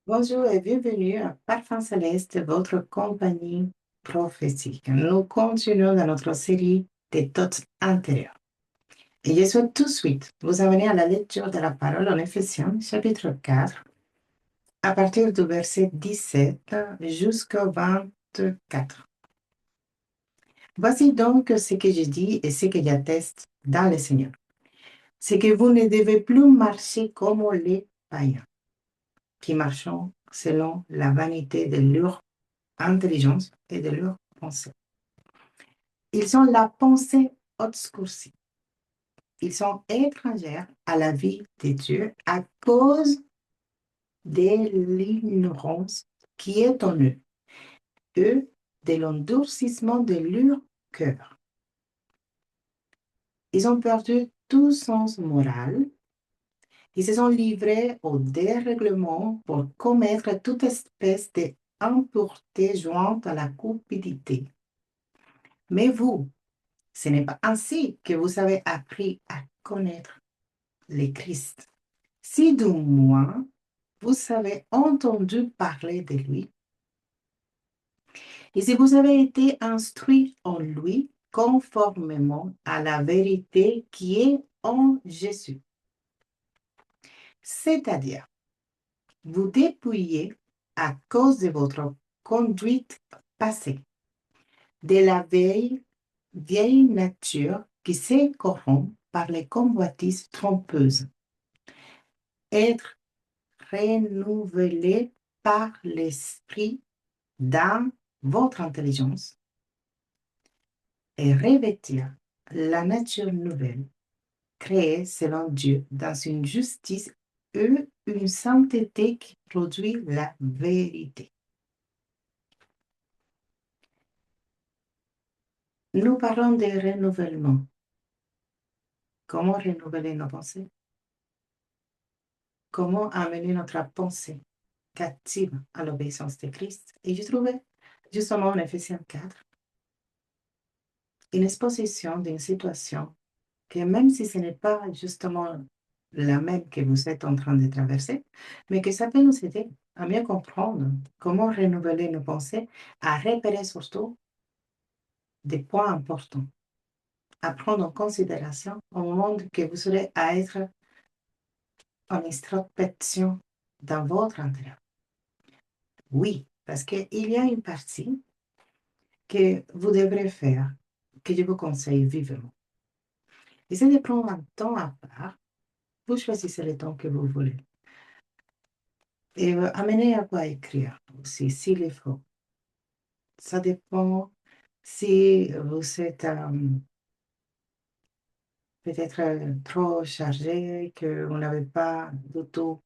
Bonjour et bienvenue à Parfum Céleste, votre compagnie prophétique. Nous continuons dans notre série des thoughts intérieurs. Et je souhaite tout de suite vous amener à la lecture de la parole en Éphésiens, chapitre 4, à partir du verset 17 jusqu'au 24. Voici donc ce que je dis et ce que j'atteste dans le Seigneur. C'est que vous ne devez plus marcher comme les païens, qui marchent selon la vanité de leur intelligence et de leur pensée. Ils ont la pensée obscurcie. Ils sont étrangers à la vie de Dieu à cause de l'ignorance qui est en eux, de l'endurcissement de leur cœur. Ils ont perdu tout sens moral. Ils se sont livrés au dérèglement pour commettre toute espèce d'impureté jointe à la cupidité. Mais vous, ce n'est pas ainsi que vous avez appris à connaître le Christ. Si du moins vous avez entendu parler de lui, et si vous avez été instruit en lui conformément à la vérité qui est en Jésus, c'est-à-dire vous dépouillez à cause de votre conduite passée, de la vieille nature qui se corrompt par les convoitises trompeuses. Être renouvelé par l'esprit dans votre intelligence et revêtir la nature nouvelle, créée selon Dieu dans une justice et une sainteté qui produit la vérité. Nous parlons de renouvellement. Comment renouveler nos pensées? Comment amener notre pensée captive à l'obéissance de Christ? Et je trouvais justement en Éphésiens 4 une exposition d'une situation que même si ce n'est pas justement la même que vous êtes en train de traverser, mais que ça peut nous aider à mieux comprendre comment renouveler nos pensées, à repérer surtout des points importants, à prendre en considération au moment que vous serez à être en introspection dans votre intérieur. Oui, parce qu'il y a une partie que vous devrez faire, que je vous conseille vivement. Et c'est de prendre un temps à part. Vous choisissez le temps que vous voulez. Et amenez à quoi écrire aussi, s'il est faut. Ça dépend si vous êtes peut-être trop chargé, que vous n'avez pas du tout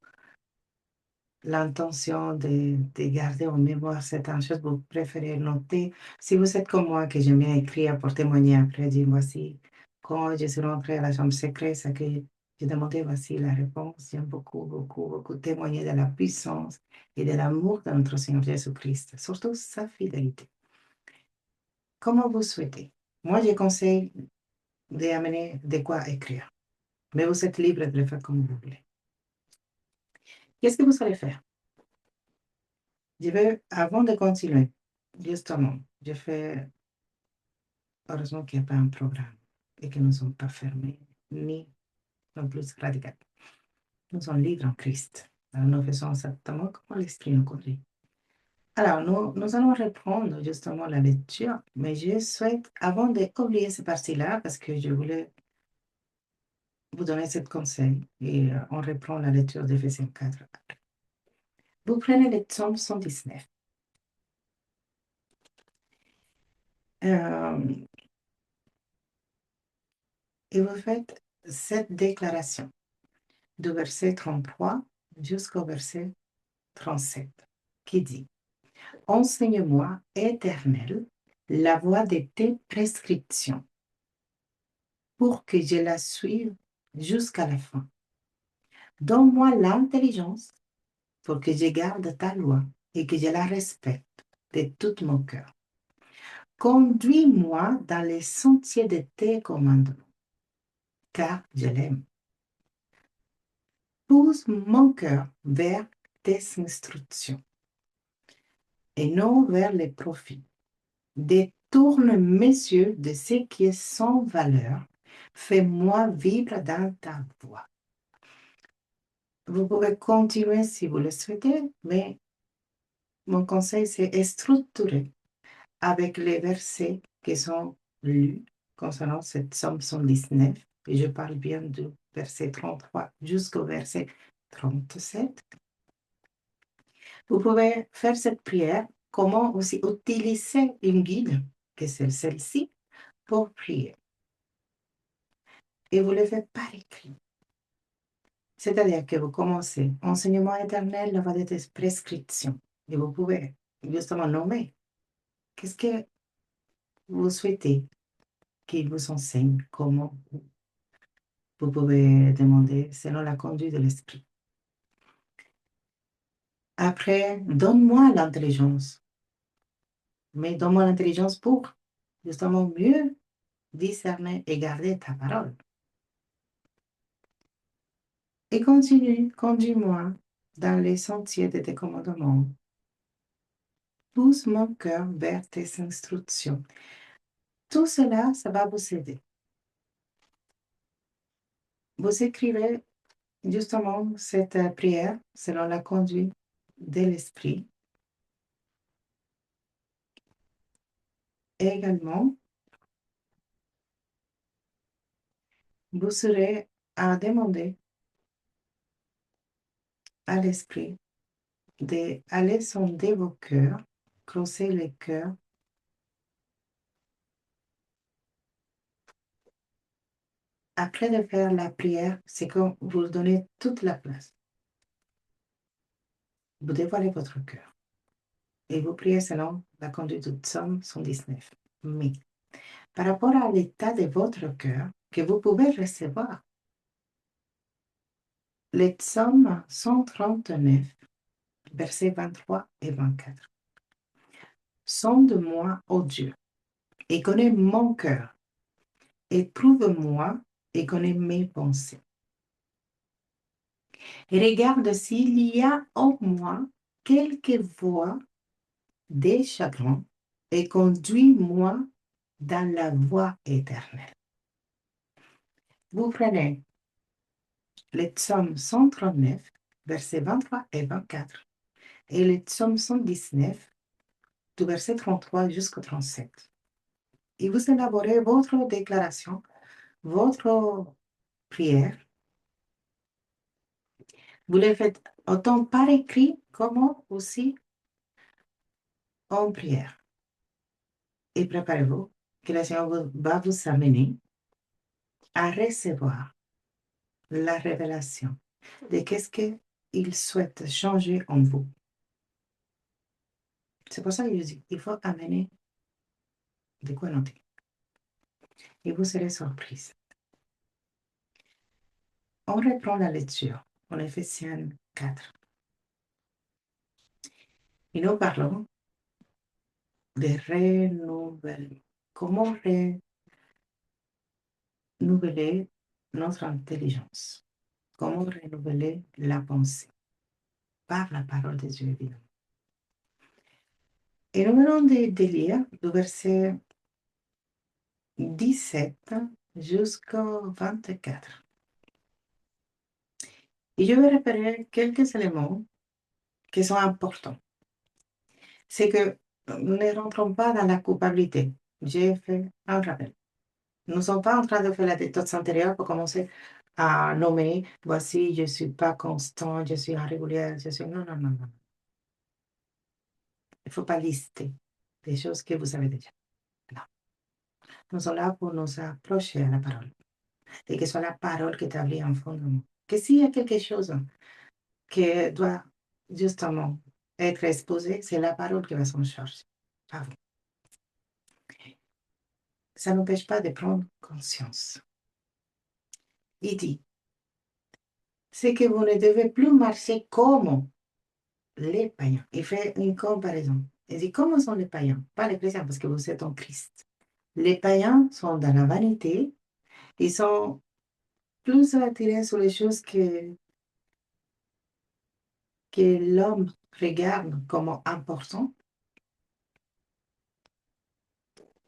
l'intention de garder en mémoire certaines choses, vous préférez noter. Si vous êtes comme moi, que j'aime bien écrire pour témoigner après, dire voici, quand je suis rentrée à la chambre secrète, c'est que j'ai demandé voici la réponse. J'aime beaucoup, beaucoup, beaucoup témoigner de la puissance et de l'amour de notre Seigneur Jésus-Christ, surtout sa fidélité. Comment vous souhaitez? Moi, je conseille d'amener de quoi écrire, mais vous êtes libre de le faire comme vous voulez. Qu'est-ce que vous allez faire? Je vais, avant de continuer, justement, je fais, heureusement qu'il n'y a pas un programme et que nous ne sommes pas fermés, ni non plus radicaux. Nous sommes libres en Christ. Alors, nous faisons exactement comme l'Esprit nous conduit. Alors, nous allons reprendre justement la lecture, mais je souhaite, avant d'oublier cette partie-là, parce que je voulais vous donner ce conseil, et on reprend la lecture d'Éphésiens 4. Vous prenez le psaume 119. Et vous faites cette déclaration du verset 33 jusqu'au verset 37 qui dit: Enseigne-moi, Éternel, la voie de tes prescriptions pour que je la suive jusqu'à la fin. Donne-moi l'intelligence pour que je garde ta loi et que je la respecte de tout mon cœur. Conduis-moi dans les sentiers de tes commandements, car je l'aime. Pousse mon cœur vers tes instructions et non vers les profits. Détourne mes yeux de ce qui est sans valeur. Fais-moi vivre dans ta voie. Vous pouvez continuer si vous le souhaitez, mais mon conseil, c'est structurer avec les versets qui sont lus concernant cette Somme 119. Et je parle bien du verset 33 jusqu'au verset 37. Vous pouvez faire cette prière. Comment aussi utiliser une guide, que c'est celle-ci, pour prier. Et vous le faites par écrit. C'est-à-dire que vous commencez enseignement éternel, la voie de tes prescriptions. Et vous pouvez justement nommer qu'est-ce que vous souhaitez qu'il vous enseigne, comment vous pouvez demander selon la conduite de l'esprit. Après, donne-moi l'intelligence. Mais donne-moi l'intelligence pour justement mieux discerner et garder ta parole. Et continue, conduis-moi dans les sentiers de tes commandements. Pousse mon cœur vers tes instructions. Tout cela, ça va vous aider. Vous écrivez justement cette prière selon la conduite de l'esprit. Et également, vous serez à demander à l'esprit d'aller sonder vos cœurs, creuser les cœurs. Après de faire la prière, c'est comme vous donnez toute la place. Vous dévoilez votre cœur et vous priez selon la conduite du psaume 119. Mais par rapport à l'état de votre cœur que vous pouvez recevoir, les psaumes 139, versets 23 et 24. Sonde-moi, ô Dieu, et connais mon cœur, éprouve-moi et connais mes pensées. Et regarde s'il y a en moi quelque voie des chagrins et conduis-moi dans la voie éternelle. Vous prenez les psaumes 139, versets 23 et 24, et les psaumes 119, du verset 33 jusqu'au 37. Et vous élaborez votre déclaration, votre prière. Vous les faites autant par écrit comme aussi en prière. Et préparez-vous que le Seigneur va vous amener à recevoir la révélation de qu'est-ce qu'il souhaite changer en vous. C'est pour ça que je dis, il faut amener de quoi noter. Et vous serez surprise. On reprend la lecture en Éphésiens 4. Et nous parlons de renouvellement. Comment renouveler notre intelligence? Comment renouveler la pensée? Par la parole de Dieu, évidemment. Et nous venons de lire du verset 17 jusqu'au 24. Et je vais repérer quelques éléments qui sont importants. C'est que nous ne rentrons pas dans la culpabilité. J'ai fait un rappel. Nous ne sommes pas en train de faire la détox intérieure pour commencer à nommer, voici, je ne suis pas constant, je suis irrégulière, je suis... Non, non, non, non. Il ne faut pas lister des choses que vous savez déjà. Non. Nous sommes là pour nous approcher à la parole. Et que ce soit la parole qui établit un fondement. Que s'il y a quelque chose qui doit justement être exposé, c'est la parole qui va s'en charger. Pas vous. Ça n'empêche pas de prendre conscience. Il dit, c'est que vous ne devez plus marcher comme les païens. Il fait une comparaison. Il dit, comment sont les païens? Pas les chrétiens, parce que vous êtes en Christ. Les païens sont dans la vanité. Ils sont plus attirés sur les choses qui que l'homme regarde comme important,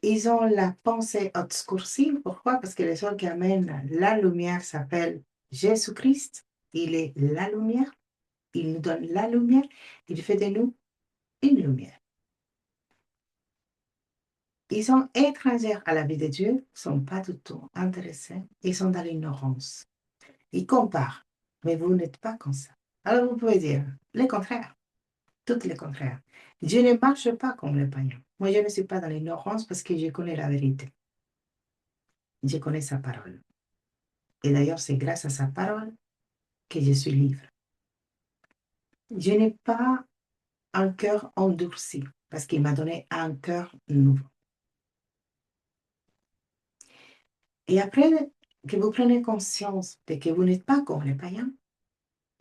ils ont la pensée obscurcie. Pourquoi? Parce que le seul qui amène la lumière s'appelle Jésus-Christ. Il est la lumière. Il nous donne la lumière. Il fait de nous une lumière. Ils sont étrangers à la vie de Dieu, ne sont pas du tout intéressés. Ils sont dans l'ignorance. Ils comparent. Mais vous n'êtes pas comme ça. Alors vous pouvez dire le contraire. Tout le contraire. Dieu ne marche pas comme les païens. Moi, je ne suis pas dans l'ignorance parce que je connais la vérité. Je connais sa parole. Et d'ailleurs, c'est grâce à sa parole que je suis libre. Je n'ai pas un cœur endurci parce qu'il m'a donné un cœur nouveau. Et après que vous prenez conscience de que vous n'êtes pas comme les païens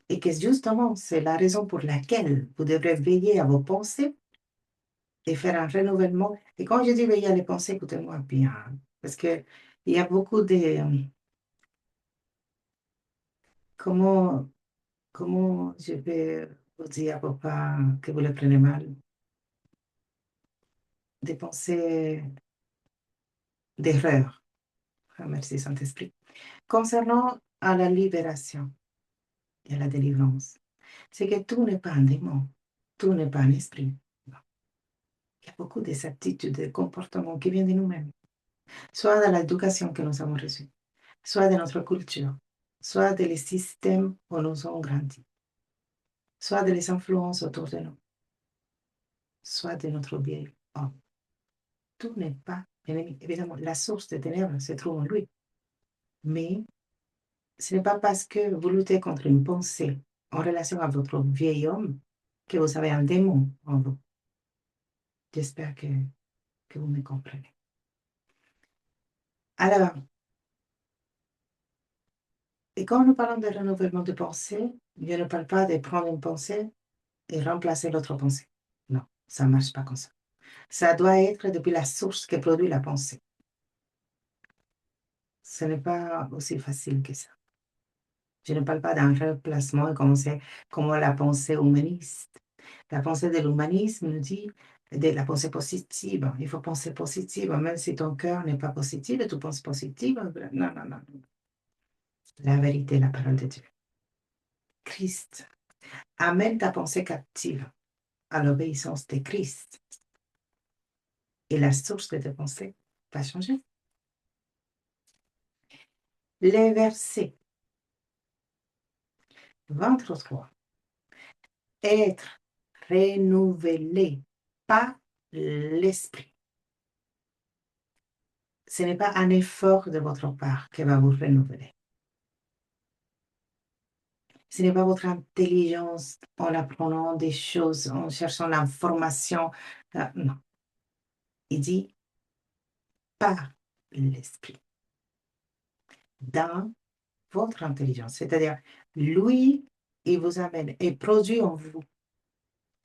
et que justement, c'est la raison pour laquelle vous devrez veiller à vos pensées et faire un renouvellement. Et quand je dis veiller à les pensées, écoutez-moi bien, parce que il y a beaucoup de... comment, comment je vais vous dire pour pas que vous le preniez mal? Des pensées d'erreur. Ah, merci Saint-Esprit. Concernant à la libération et la délivrance, c'est que tout n'est pas un démon, tout n'est pas un esprit. Non. Il y a beaucoup de aptitudes, de comportements qui viennent de nous-mêmes, soit de l'éducation que nous avons reçue, soit de notre culture, soit des systèmes où nous avons grandi, soit des influences autour de nous, soit de notre vieil homme. Tout n'est pas ennemi. Évidemment, la source des ténèbres se trouve en lui. Mais ce n'est pas parce que vous luttez contre une pensée en relation à votre vieil homme que vous avez un démon en vous. J'espère que vous me comprenez. Alors, et quand nous parlons de renouvellement de pensée, je ne parle pas de prendre une pensée et remplacer l'autre pensée. Non, ça ne marche pas comme ça. Ça doit être depuis la source qui produit la pensée. Ce n'est pas aussi facile que ça. Je ne parle pas d'un remplacement comme la pensée humaniste. La pensée de l'humanisme nous dit de la pensée positive. Il faut penser positive, même si ton cœur n'est pas positif, tu penses positive. Non, non, non. La vérité, la parole de Dieu. Christ amène ta pensée captive à l'obéissance de Christ. Et la source de tes pensées va changer. Les versets 23. Être renouvelé par l'esprit. Ce n'est pas un effort de votre part qui va vous renouveler. Ce n'est pas votre intelligence en apprenant des choses, en cherchant l'information. Non. Il dit par l'esprit. Dans votre intelligence. C'est-à-dire, lui, il vous amène et produit en vous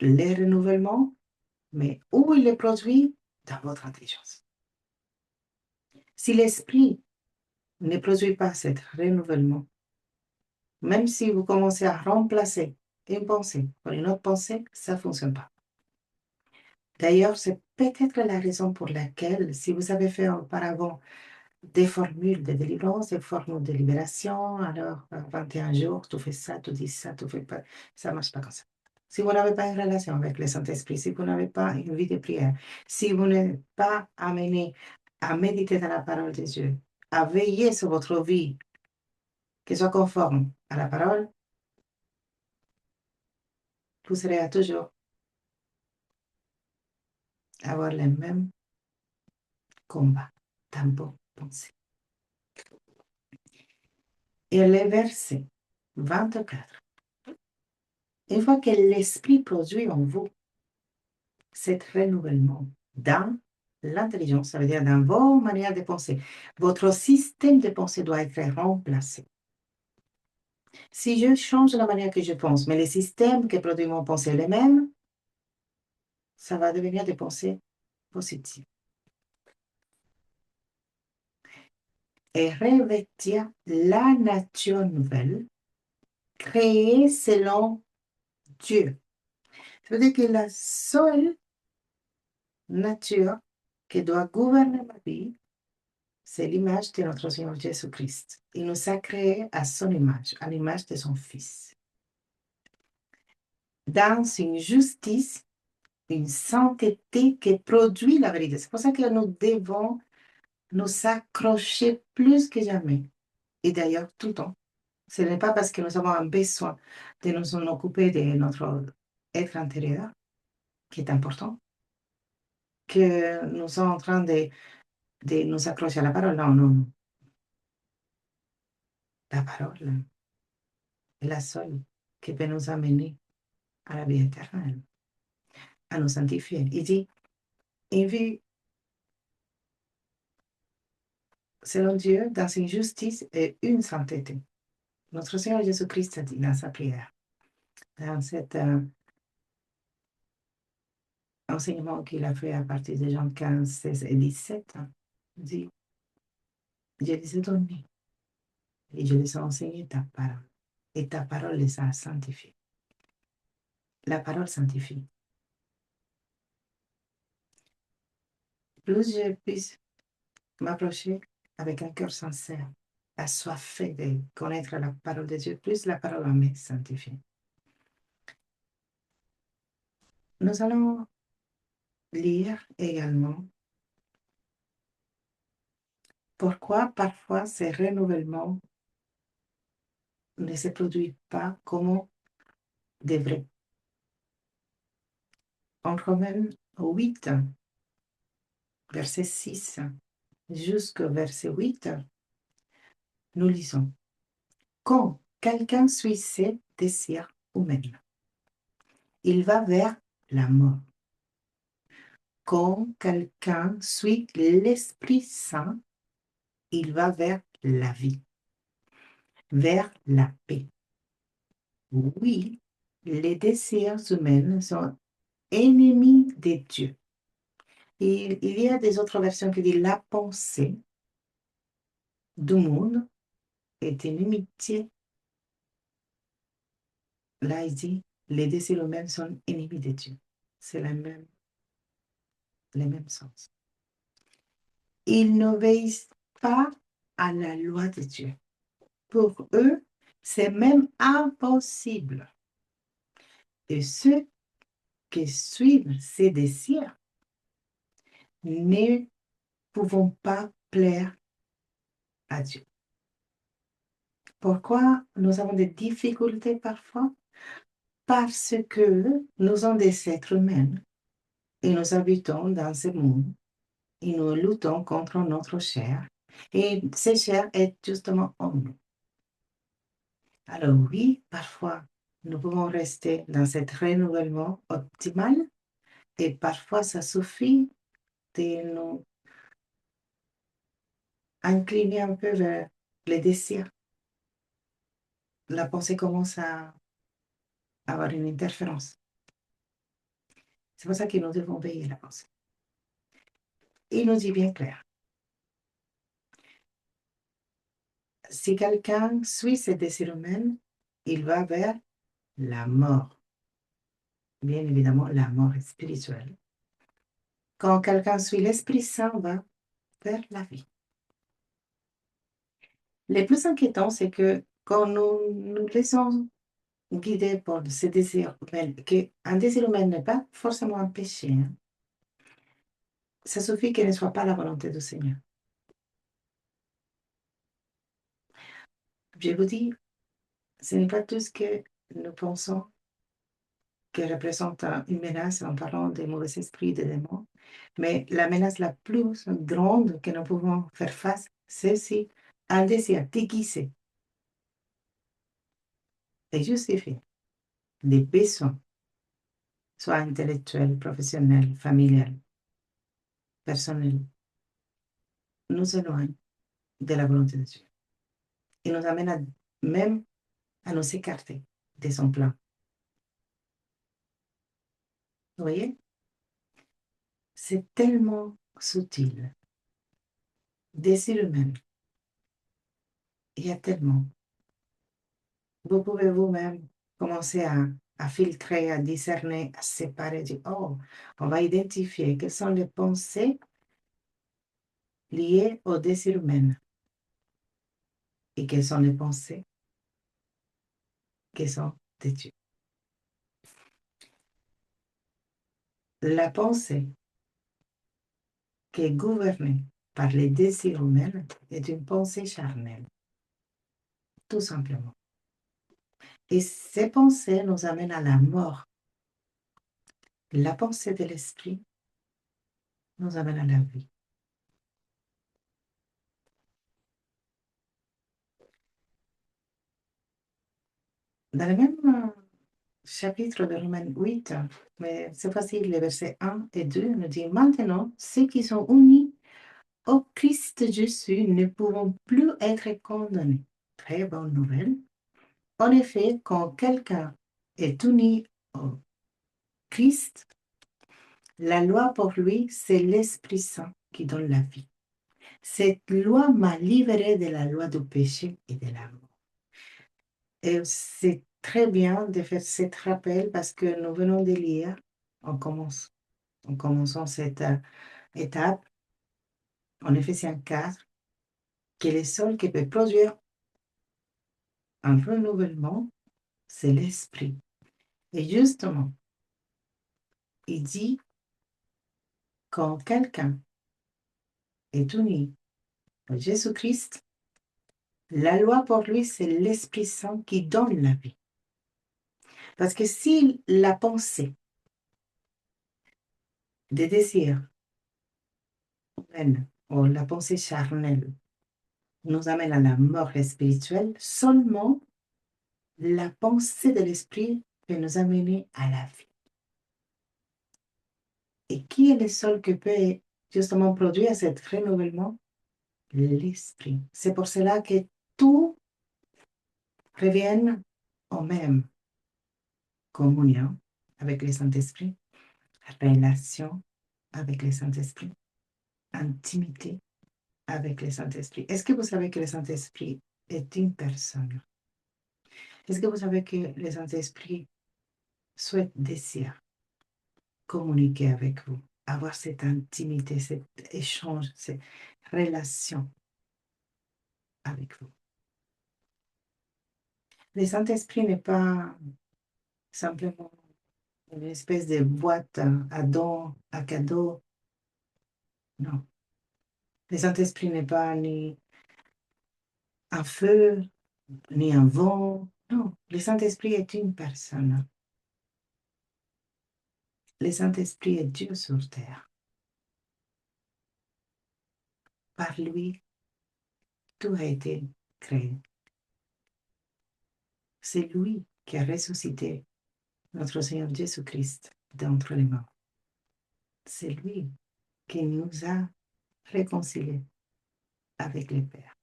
les renouvellements, mais où il les produit? Dans votre intelligence. Si l'esprit ne produit pas ce renouvellement, même si vous commencez à remplacer une pensée par une autre pensée, ça ne fonctionne pas. D'ailleurs, c'est peut-être la raison pour laquelle, si vous avez fait auparavant des formules de délivrance, des formules de libération, alors 21 jours, tu fais ça, tu dis ça, tu fais pas, ça ne marche pas comme ça. Si vous n'avez pas une relation avec le Saint-Esprit, si vous n'avez pas une vie de prière, si vous n'êtes pas amené à méditer dans la parole de Dieu, à veiller sur votre vie, qu'elle soit conforme à la parole, vous serez à toujours avoir les mêmes combats dans vos pensées. Et le verset 24. Une fois que l'esprit produit en vous cet renouvellement dans l'intelligence, ça veut dire dans vos manières de penser, votre système de pensée doit être remplacé. Si je change la manière que je pense, mais le système qui produit mon pensée est le même, ça va devenir des pensées positives. Et revêtir la nature nouvelle créée selon Dieu. Ça veut dire que la seule nature qui doit gouverner ma vie, c'est l'image de notre Seigneur Jésus-Christ. Il nous a créés à son image, à l'image de son Fils. Dans une justice, une sainteté qui produit la vérité. C'est pour ça que nous devons nous accrocher plus que jamais. Et d'ailleurs, tout le temps. Ce n'est pas parce que nous avons un besoin de nous en occuper de notre être intérieur, qui est important, que nous sommes en train de nous accrocher à la parole. Non, non, non. La parole est la seule qui peut nous amener à la vie éternelle, à nous sanctifier. Il dit, une vie selon Dieu, dans une justice et une sainteté. Notre Seigneur Jésus-Christ a dit dans sa prière, dans cet enseignement qu'il a fait à partir de Jean 15, 16 et 17, il dit, je les ai donnés et je les ai enseigné ta parole. Et ta parole les a sanctifiés. La parole sanctifie. Plus je puisse m'approcher avec un cœur sincère, assoiffé de connaître la parole de Dieu, plus la parole va me sanctifier. Nous allons lire également pourquoi parfois ces renouvellements ne se produisent pas comme devraient. En Romains 8, verset 6 jusqu'au verset 8, nous lisons. Quand quelqu'un suit ses désirs humains, il va vers la mort. Quand quelqu'un suit l'Esprit Saint, il va vers la vie, vers la paix. Oui, les désirs humains sont ennemis de Dieu. Il y a des autres versions qui disent la pensée du monde est inimitié. Là, il dit les désirs humains sont ennemis de Dieu. C'est le même sens. Ils n'obéissent pas à la loi de Dieu. Pour eux, c'est même impossible. Et ceux qui suivent ces désirs ne pouvons pas plaire à Dieu. Pourquoi nous avons des difficultés parfois? Parce que nous sommes des êtres humains et nous habitons dans ce monde et nous luttons contre notre chair. Et cette chair est justement en nous. Alors oui, parfois, nous pouvons rester dans cet renouvellement optimal et parfois ça suffit de nous incliner un peu vers les désirs. La pensée commence à avoir une interférence. C'est pour ça que nous devons veiller la pensée. Il nous dit bien clair. Si quelqu'un suit ses désirs humains, il va vers la mort. Bien évidemment, la mort spirituelle. Quand quelqu'un suit l'Esprit Saint, va vers la vie. Le plus inquiétant, c'est que quand nous nous laissons guider par ces désirs humains, qu'un désir humain n'est pas forcément un péché, hein, ça suffit qu'il ne soit pas la volonté du Seigneur. Je vous dis, ce n'est pas tout ce que nous pensons qui représente une menace en parlant des mauvais esprits, des démons, mais la menace la plus grande que nous pouvons faire face, c'est si un désir déguisé et justifié des besoins, soit intellectuels, professionnels, familiales, personnels, nous éloigne de la volonté de Dieu et nous amène même à nous écarter de son plan. Vous voyez? C'est tellement subtil. Désir humain, il y a tellement. Vous pouvez vous-même commencer à à filtrer, à discerner, à séparer. Dire, oh, on va identifier quelles sont les pensées liées au désir humain et quelles sont les pensées qui sont de Dieu. La pensée qui est gouvernée par les désirs humains est une pensée charnelle, tout simplement. Et ces pensées nous amènent à la mort. La pensée de l'esprit nous amène à la vie. Dans le même chapitre de Romains 8, mais c'est facile, les versets 1 et 2 nous dit maintenant, ceux qui sont unis au Christ Jésus ne pourront plus être condamnés. Très bonne nouvelle. En effet, quand quelqu'un est uni au Christ, la loi pour lui, c'est l'Esprit Saint qui donne la vie. Cette loi m'a libéré de la loi du péché et de la mort. Et c'est très bien de faire cet rappel parce que nous venons de lire, en commençant cette étape, en Éphésiens 4, que le seul qui peut produire un renouvellement, c'est l'esprit. Et justement, il dit, quand quelqu'un est uni à Jésus-Christ, la loi pour lui, c'est l'Esprit Saint qui donne la vie. Parce que si la pensée des désirs humains ou la pensée charnelle nous amène à la mort spirituelle, seulement la pensée de l'esprit peut nous amener à la vie. Et qui est le seul qui peut justement produire ce renouvellement? L'esprit. C'est pour cela que tout revient au même. Communion avec le Saint-Esprit, relation avec le Saint-Esprit, intimité avec le Saint-Esprit. Est-ce que vous savez que le Saint-Esprit est une personne? Est-ce que vous savez que le Saint-Esprit souhaite, désire communiquer avec vous, avoir cette intimité, cet échange, cette relation avec vous? Le Saint-Esprit n'est pas simplement une espèce de boîte à dons, à cadeaux. Non. Le Saint-Esprit n'est pas ni un feu, ni un vent. Non, le Saint-Esprit est une personne. Le Saint-Esprit est Dieu sur terre. Par lui, tout a été créé. C'est lui qui a ressuscité notre Seigneur Jésus-Christ d'entre les morts. C'est lui qui nous a réconciliés avec le Père.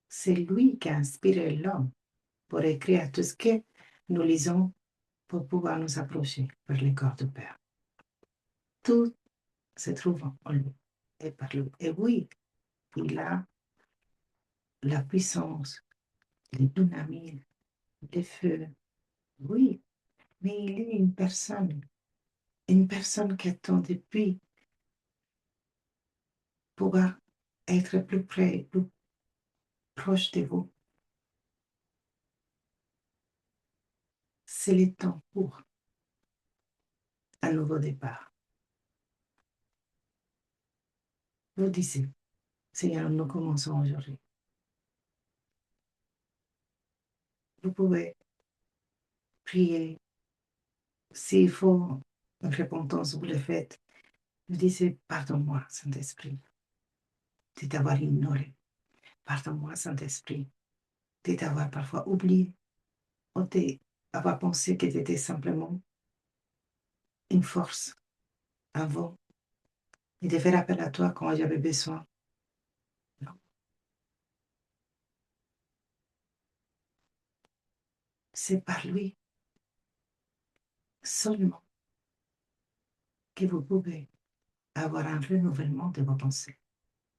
C'est lui qui a inspiré l'homme pour écrire tout ce que nous lisons pour pouvoir nous approcher vers le corps du Père. Tout se trouve en lui et par lui. Et oui, il a la puissance, les dynamites, les feux. Oui, mais il est une personne qui attend depuis pouvoir être plus près, plus proche de vous. C'est le temps pour un nouveau départ. Vous disiez, Seigneur, nous commençons aujourd'hui. Vous pouvez prier. S'il faut une repentance, vous le faites. Vous disiez, pardonne-moi, Saint-Esprit, de t'avoir ignoré. Pardonne-moi, Saint-Esprit, de t'avoir parfois oublié ou d'avoir pensé que tu étais simplement une force, un vent, et de faire appel à toi quand j'avais besoin. Non, c'est par lui seulement que vous pouvez avoir un renouvellement de vos pensées.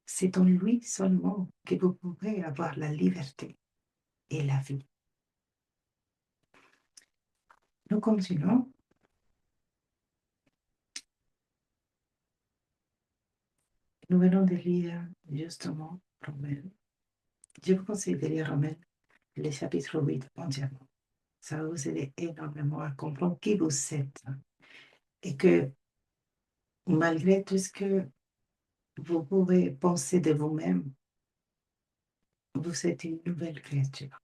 C'est en lui seulement que vous pouvez avoir la liberté et la vie. Nous continuons. Nous venons de lire justement Romains. Je vous conseille de lire Romains, le chapitre 8 entièrement. Ça va vous aider énormément à comprendre qui vous êtes et que malgré tout ce que vous pouvez penser de vous-même, vous êtes une nouvelle créature.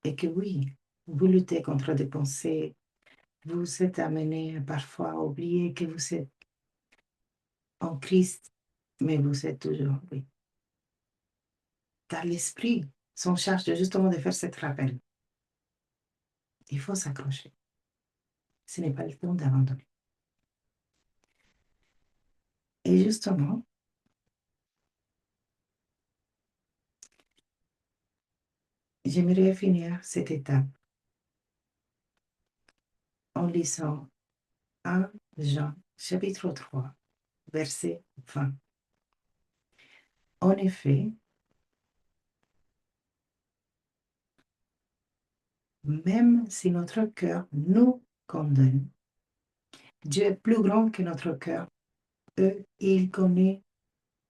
Et que oui, vous luttez contre des pensées, vous êtes amené parfois à oublier que vous êtes en Christ, mais vous êtes toujours, oui, car l'esprit s'en charge justement de faire cette rappel. Il faut s'accrocher. Ce n'est pas le temps d'abandonner. Et justement, j'aimerais finir cette étape en lisant 1 Jean, chapitre 3, verset 20. En effet, même si notre cœur nous condamne, Dieu est plus grand que notre cœur. Il connaît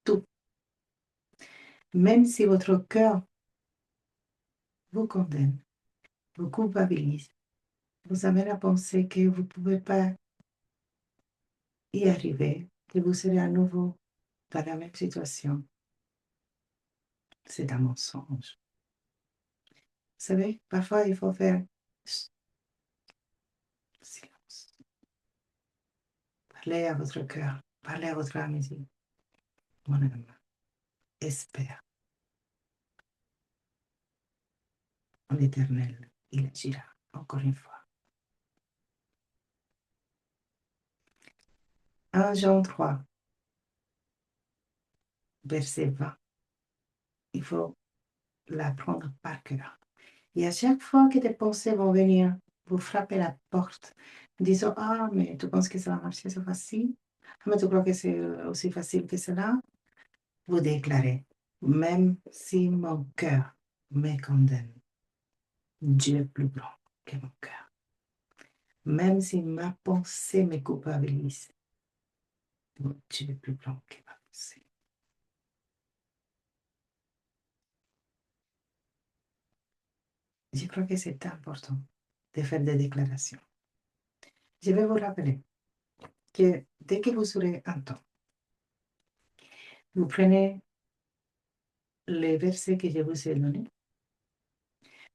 tout. Même si votre cœur vous condamne, vous culpabilise, vous amène à penser que vous ne pouvez pas y arriver, que vous serez à nouveau dans la même situation, c'est un mensonge. Vous savez, parfois il faut faire silence. Parlez à votre cœur, parlez à votre âme et dites, mon âme, espère en l'Éternel, il agira encore une fois. 1 Jean 3, verset 20. Il faut l'apprendre par cœur. Et à chaque fois que des pensées vont venir, vous frappez la porte, disant, ah, mais tu penses que ça va marcher, c'est facile? Ah, mais tu crois que c'est aussi facile que cela? Vous déclarez, même si mon cœur me condamne, Dieu est plus grand que mon cœur. Même si ma pensée me culpabilise, Dieu est plus grand que ma pensée. Je crois que c'est important de faire des déclarations. Je vais vous rappeler que dès que vous aurez un temps, vous prenez les versets que je vous ai donnés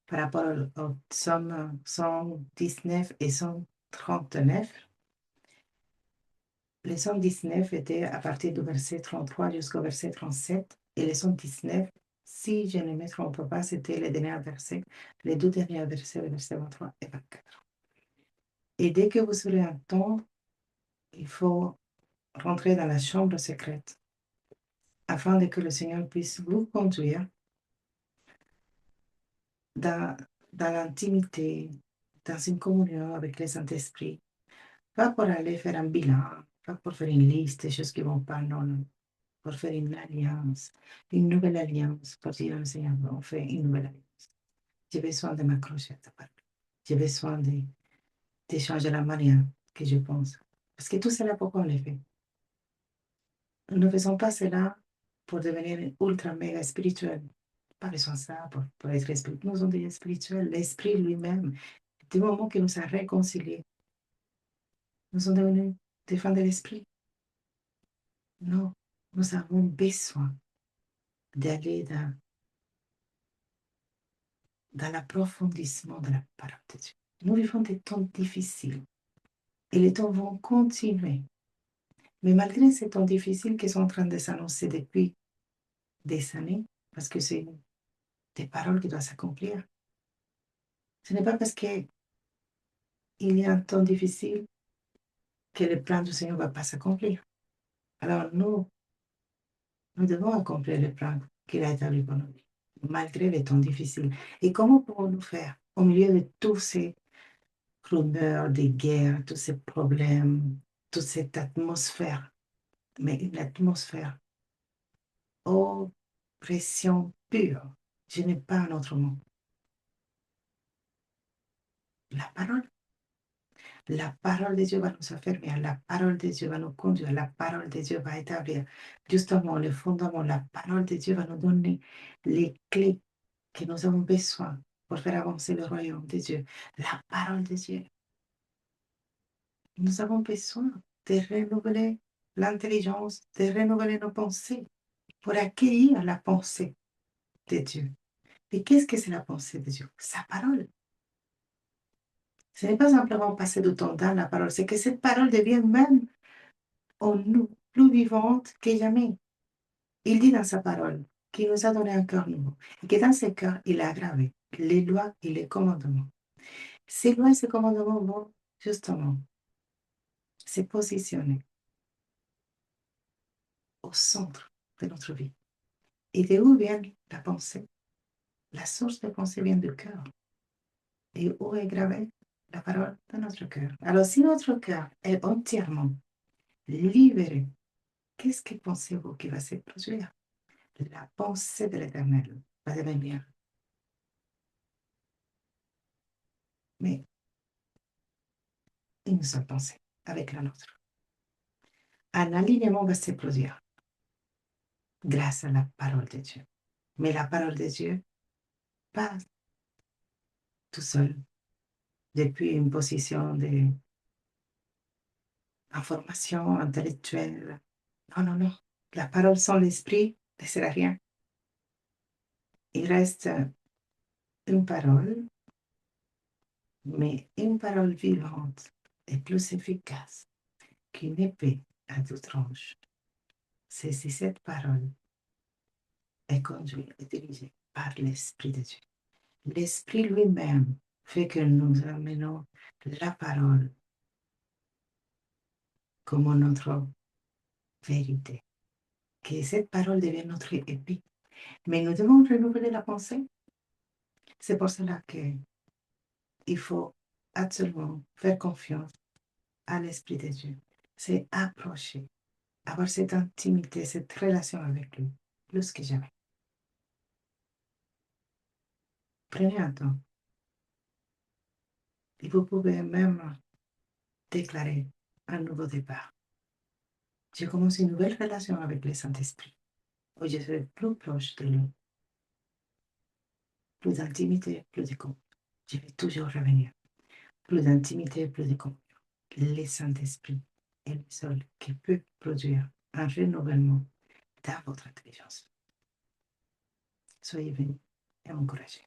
par rapport au psaume 119 et 139. Le psaume 19 était à partir du verset 33 jusqu'au verset 37 et le psaume 19, si je ne me trompe pas, c'était les derniers versets, les deux derniers versets, le verset 23 et 24. Et dès que vous aurez un temps, il faut rentrer dans la chambre secrète afin que le Seigneur puisse vous conduire dans, dans l'intimité, dans une communion avec le Saint-Esprit. Pas pour aller faire un bilan, pas pour faire une liste des choses qui ne vont pas, non, non. Pour faire une alliance, une nouvelle alliance, pour dire au Seigneur, on fait une nouvelle alliance. J'ai besoin de m'accrocher à ta parole. J'ai besoin de changer la manière que je pense. Parce que tout cela, pourquoi on le fait? Nous ne faisons pas cela pour devenir ultra méga spirituel. Pas besoin de ça pour être spirituel. Nous sommes des spirituels. L'esprit lui-même, du moment qu'il nous a réconciliés, nous sommes devenus des femmes de l'esprit. Non, nous avons besoin d'aller dans l'approfondissement de la parole de Dieu. Nous vivons des temps difficiles et les temps vont continuer. Mais malgré ces temps difficiles qui sont en train de s'annoncer depuis des années, parce que c'est des paroles qui doivent s'accomplir, ce n'est pas parce qu'il y a un temps difficile que le plan du Seigneur ne va pas s'accomplir. Alors nous devons accomplir le plan qu'il a établi pour nous, malgré les temps difficiles. Et comment pouvons-nous faire au milieu de tous ces rumeurs, des guerres, tous ces problèmes, toute cette atmosphère, mais une atmosphère oppression, pression pure. Je n'ai pas un autre mot. La parole. La parole de Dieu va nous affermir, la parole de Dieu va nous conduire, la parole de Dieu va établir justement le fondement, la parole de Dieu va nous donner les clés que nous avons besoin pour faire avancer le royaume de Dieu. La parole de Dieu. Nous avons besoin de renouveler l'intelligence, de renouveler nos pensées pour accueillir la pensée de Dieu. Et qu'est-ce que c'est la pensée de Dieu? Sa parole. Ce n'est pas simplement passer du temps dans la parole, c'est que cette parole devient même en nous plus vivante que jamais. Il dit dans sa parole qu'il nous a donné un cœur nouveau et que dans ce cœur, il a gravé les lois et les commandements. Ces lois et ces commandements vont justement se positionner au centre de notre vie. Et de où vient la pensée? La source de pensée vient du cœur. Et où est gravée la parole dans notre cœur? Alors, si notre cœur est entièrement libéré, qu'est-ce que pensez-vous qui va se produire? La pensée de l'Éternel va devenir. Mais une seule pensée avec la nôtre. Un alignement va se produire grâce à la parole de Dieu. Mais la parole de Dieu, pas tout seul, depuis une position d'information intellectuelle. Non, non, non. La parole sans l'esprit ne sert à rien. Il reste une parole, mais une parole vivante est plus efficace qu'une épée à deux tranches. C'est si cette parole est conduite et dirigée par l'Esprit de Dieu. L'Esprit lui-même fait que nous amenons la parole comme notre vérité, que cette parole devienne notre épée. Mais nous devons renouveler la pensée. C'est pour cela qu'il faut absolument faire confiance à l'Esprit de Dieu. C'est approcher, avoir cette intimité, cette relation avec lui, plus que jamais. Prenez un temps. Et vous pouvez même déclarer un nouveau départ. Je commence une nouvelle relation avec le Saint-Esprit, où je serai plus proche de lui, plus d'intimité, plus de communion. Je vais toujours revenir. Plus d'intimité, plus de communion. Le Saint-Esprit est le seul qui peut produire un renouvellement dans votre intelligence. Soyez bénis et encouragés.